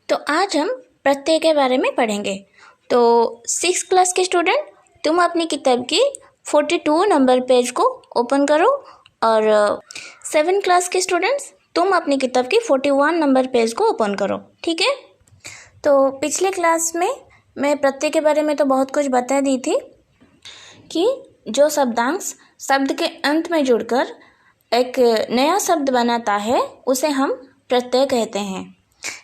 तो आज हम प्रत्यय के बारे में पढ़ेंगे। तो 6 क्लास के स्टूडेंट, तुम अपनी किताब की 42 नंबर पेज को ओपन करो और 7 क्लास के स्टूडेंट्स, तुम अपनी किताब की 41 नंबर पेज को ओपन करो। ठीक है। तो पिछले क्लास में मैं प्रत्यय के बारे में तो बहुत कुछ बता दी थी कि जो शब्दांश शब्द के अंत में जुड़कर एक नया शब्द बनाता है उसे हम प्रत्यय कहते हैं।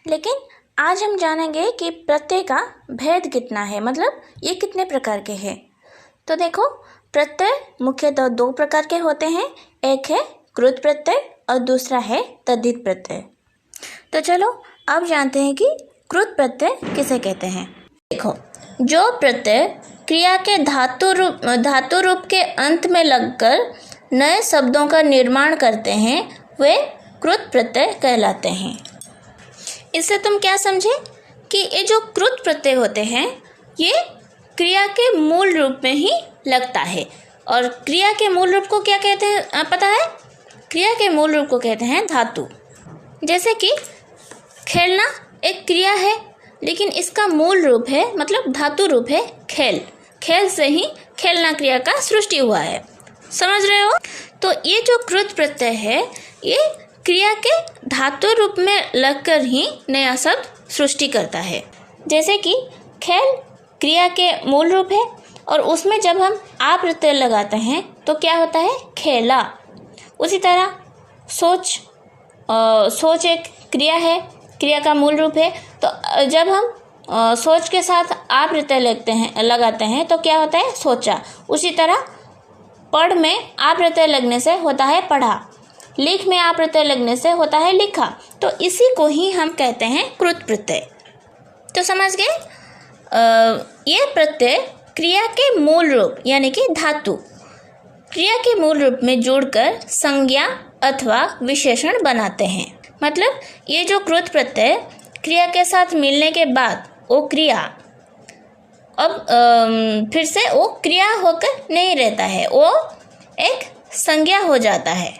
लेकिन आज हम जानेंगे कि प्रत्यय का भेद कितना है, मतलब ये कितने प्रकार के हैं। तो देखो, प्रत्यय मुख्यतः 2 प्रकार के होते हैं। एक है कृत प्रत्यय और दूसरा है तद्धित प्रत्यय। तो चलो अब जानते हैं कि कृत प्रत्यय किसे कहते हैं। देखो, जो प्रत्यय क्रिया के धातु रूप के अंत में लगकर नए शब्दों का निर्माण करते हैं वे कृत प्रत्यय कहलाते हैं। इससे तुम क्या समझे कि ये जो कृत प्रत्यय होते हैं ये क्रिया के मूल रूप में ही लगता है। और क्रिया के मूल रूप को क्या कहते हैं पता है? क्रिया के मूल रूप को कहते हैं धातु। जैसे कि खेलना एक क्रिया है, लेकिन इसका मूल रूप है, मतलब धातु रूप है खेल। खेल से ही खेलना क्रिया का सृष्टि हुआ है। समझ रहे हो? तो ये जो कृत प्रत्यय है ये क्रिया के धातु रूप में लगकर ही नया शब्द सृष्टि करता है। जैसे कि खेल क्रिया के मूल रूप है और उसमें जब हम आ प्रत्यय लगाते हैं तो क्या होता है? खेला। उसी तरह सोच एक क्रिया है, क्रिया का मूल रूप है, तो जब हम सोच के साथ आ प्रत्यय लगाते हैं तो क्या होता है? सोचा। उसी तरह पढ़ में आ प्रत्यय लगने से होता है पढ़ा, लिख में आ प्रत्यय लगने से होता है लिखा। तो इसी को ही हम कहते हैं कृत प्रत्यय। तो समझ गए? ये प्रत्यय क्रिया के मूल रूप यानी कि धातु क्रिया के मूल रूप में जोड़कर संज्ञा अथवा विशेषण बनाते हैं। मतलब ये जो कृत प्रत्यय क्रिया के साथ मिलने के बाद वो क्रिया अब फिर से वो क्रिया होकर नहीं रहता है, वो एक संज्ञा हो जाता है।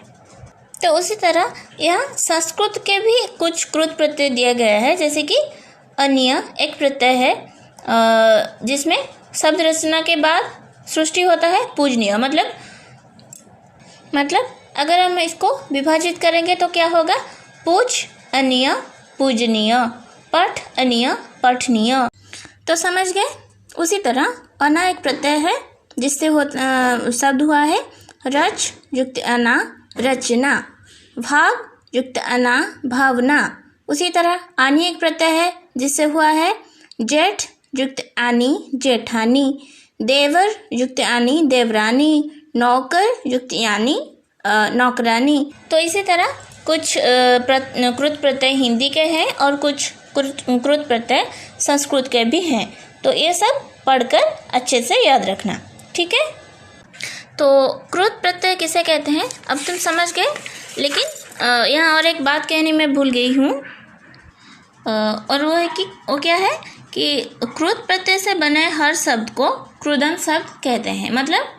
तो उसी तरह यहाँ संस्कृत के भी कुछ कृत प्रत्यय दिया गया है। जैसे कि अन्य एक प्रत्यय है जिसमें शब्द रचना के बाद सृष्टि होता है पूजनीय। मतलब अगर हम इसको विभाजित करेंगे तो क्या होगा? पूज अन्य पूजनीय, पठ अन्य पठनीय। तो समझ गए? उसी तरह अना एक प्रत्यय है जिससे शब्द हुआ है रच युक्त अना रचना, भाव युक्त अना भावना। उसी तरह आनी एक प्रत्यय है जिससे हुआ है जेठ युक्त आनी जेठानी, देवर युक्त आनी देवरानी, नौकर युक्त यानी नौकरानी। तो इसी तरह कुछ कृत प्रत्यय हिंदी के हैं और कुछ कृत प्रत्यय संस्कृत के भी हैं। तो ये सब पढ़कर अच्छे से याद रखना। ठीक है। तो कृत प्रत्यय किसे कहते हैं अब तुम समझ गए। लेकिन यहाँ और एक बात कहने में भूल गई हूँ, और वो है कि वो क्या है कि कृत प्रत्यय से बने हर शब्द को कृदंत शब्द कहते हैं। मतलब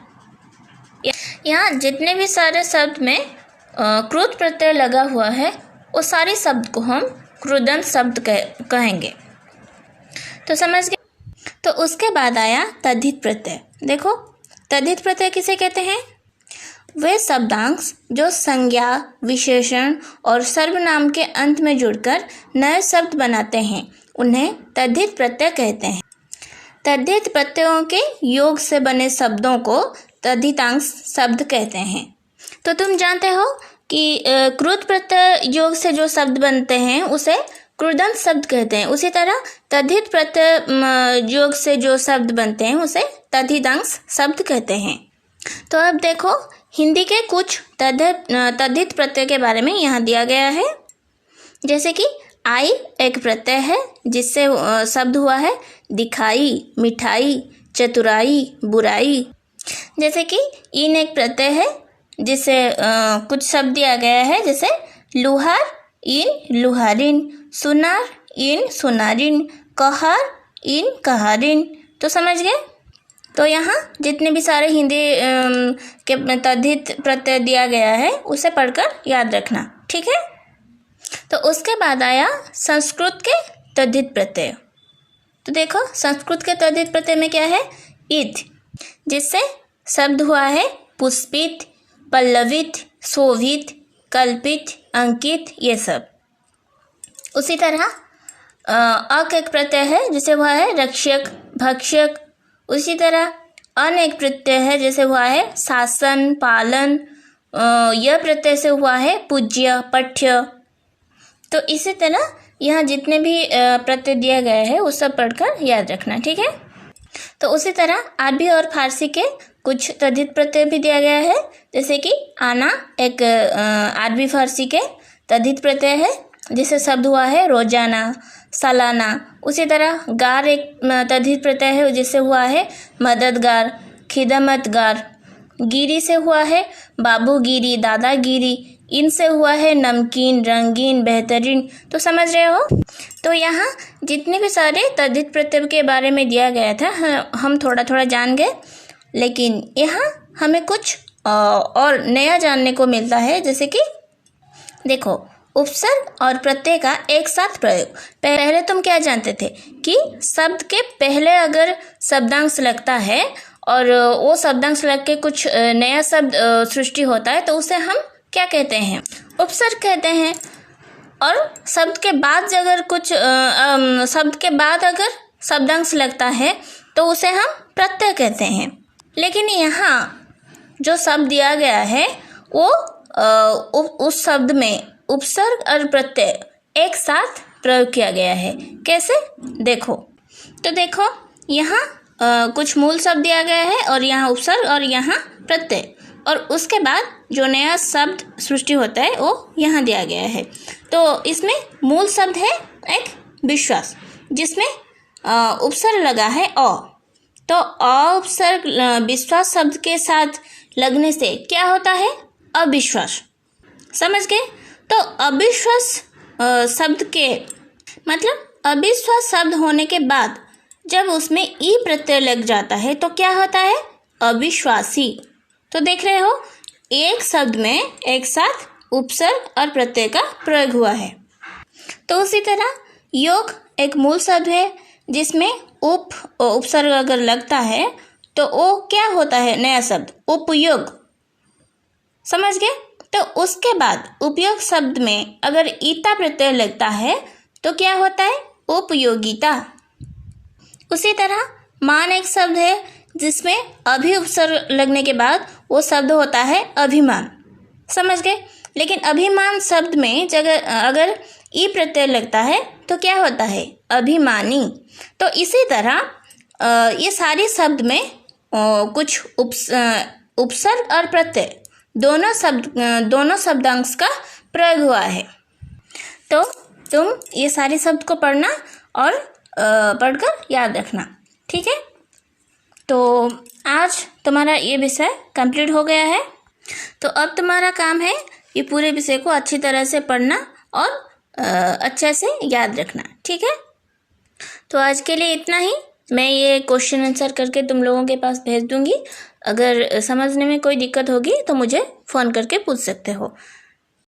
यहाँ जितने भी सारे शब्द में कृत प्रत्यय लगा हुआ है वो सारे शब्द को हम कृदंत शब्द कहेंगे। तो समझ गए? तो उसके बाद आया तद्धित प्रत्यय। देखो, तद्धित प्रत्यय किसे कहते हैं? वे शब्दांश जो संज्ञा, विशेषण और सर्वनाम के अंत में जुड़कर नए शब्द बनाते हैं उन्हें तद्धित प्रत्यय कहते हैं। तद्धित प्रत्ययों के योग से बने शब्दों को तद्धितांश शब्द कहते हैं। तो तुम जानते हो कि कृत प्रत्यय योग से जो शब्द बनते हैं उसे कृदंत शब्द कहते हैं। उसी तरह तद्धित प्रत्यय योग से जो शब्द बनते हैं उसे तद्धितांश शब्द कहते हैं। तो अब देखो, हिंदी के कुछ तद्धित प्रत्यय के बारे में यहाँ दिया गया है। जैसे कि आई एक प्रत्यय है जिससे शब्द हुआ है दिखाई, मिठाई, चतुराई, बुराई। जैसे कि इन एक प्रत्यय है जिससे कुछ शब्द दिया गया है, जैसे लुहार इन लुहारिन, सुनार इन सुनारिन, कहार इन कहारिन। तो समझ गए? तो यहाँ जितने भी सारे हिंदी के तद्धित प्रत्यय दिया गया है उसे पढ़कर याद रखना। ठीक है। तो उसके बाद आया संस्कृत के तद्धित प्रत्यय। तो देखो संस्कृत के तद्धित प्रत्यय में क्या है, इत, जिससे शब्द हुआ है पुष्पित, पल्लवित, शोभित, कल्पित, अंकित, ये सब। उसी तरह अक एक प्रत्यय है जिसे हुआ है रक्षक, भक्षक। उसी तरह अन एक प्रत्यय है जैसे हुआ है शासन, पालन। यह प्रत्यय से हुआ है पूज्य, पठ्य। तो इसी तरह यहाँ जितने भी प्रत्यय दिया गया है वो सब पढ़कर याद रखना, ठीक है। तो उसी तरह अरबी और फारसी के कुछ तद्धित प्रत्यय भी दिया गया है, जैसे कि आना एक अरबी फारसी के तद्धित प्रत्यय है जिसे शब्द हुआ है रोजाना, सालाना। उसी तरह गार एक तद्धित प्रत्यय है जिसे हुआ है मददगार, खिदमतगार। गिरी से हुआ है बाबूगिरी, दादागिरी। इनसे हुआ है नमकीन, रंगीन, बेहतरीन। तो समझ रहे हो। तो यहाँ जितने भी सारे तद्धित प्रत्यय के बारे में दिया गया था हम थोड़ा थोड़ा जान गए, लेकिन यहाँ हमें कुछ और नया जानने को मिलता है। जैसे कि देखो उपसर्ग और प्रत्यय का एक साथ प्रयोग। पहले तुम क्या जानते थे कि शब्द के पहले अगर शब्दांश लगता है और वो शब्दांश लग के कुछ नया शब्द सृष्टि होता है तो उसे हम क्या कहते हैं, उपसर्ग कहते हैं। और शब्द के बाद अगर कुछ शब्द के बाद अगर शब्दांश लगता है तो उसे हम प्रत्यय कहते हैं। लेकिन यहाँ जो शब्द दिया गया है वो उस शब्द में उपसर्ग और प्रत्यय एक साथ प्रयोग किया गया है। कैसे, देखो। तो देखो यहाँ कुछ मूल शब्द दिया गया है और यहाँ उपसर्ग और यहाँ प्रत्यय, और उसके बाद जो नया शब्द सृष्टि होता है वो यहाँ दिया गया है। तो इसमें मूल शब्द है एक विश्वास, जिसमें उपसर्ग लगा है अ। तो अ उपसर्ग विश्वास शब्द के साथ लगने से क्या होता है, अविश्वास। समझ गए। तो अविश्वास शब्द के मतलब अविश्वास शब्द होने के बाद जब उसमें ई प्रत्यय लग जाता है तो क्या होता है, अविश्वासी। तो देख रहे हो एक शब्द में एक साथ उपसर्ग और प्रत्यय का प्रयोग हुआ है। तो उसी तरह योग एक मूल शब्द है जिसमें उपसर्ग अगर लगता है तो वो क्या होता है, नया शब्द उपयोग। समझ गए। तो उसके बाद उपयोग शब्द में अगर ईता प्रत्यय लगता है तो क्या होता है, उपयोगिता। उसी तरह मान एक शब्द है जिसमें अभि उपसर्ग लगने के बाद वो शब्द होता है अभिमान। समझ गए। लेकिन अभिमान शब्द में अगर ई प्रत्यय लगता है तो क्या होता है, अभिमानी। तो इसी तरह ये सारे शब्द में कुछ उपसर्ग और प्रत्यय दोनों शब्दांश का प्रयोग हुआ है। तो तुम ये सारे शब्द को पढ़ना और पढ़कर याद रखना, ठीक है। तो आज तुम्हारा ये विषय कंप्लीट हो गया है। तो अब तुम्हारा काम है ये पूरे विषय को अच्छी तरह से पढ़ना और अच्छे से याद रखना, ठीक है। तो आज के लिए इतना ही। मैं ये क्वेश्चन आंसर करके तुम लोगों के पास भेज दूंगी। अगर समझने में कोई दिक्कत होगी तो मुझे फ़ोन करके पूछ सकते हो।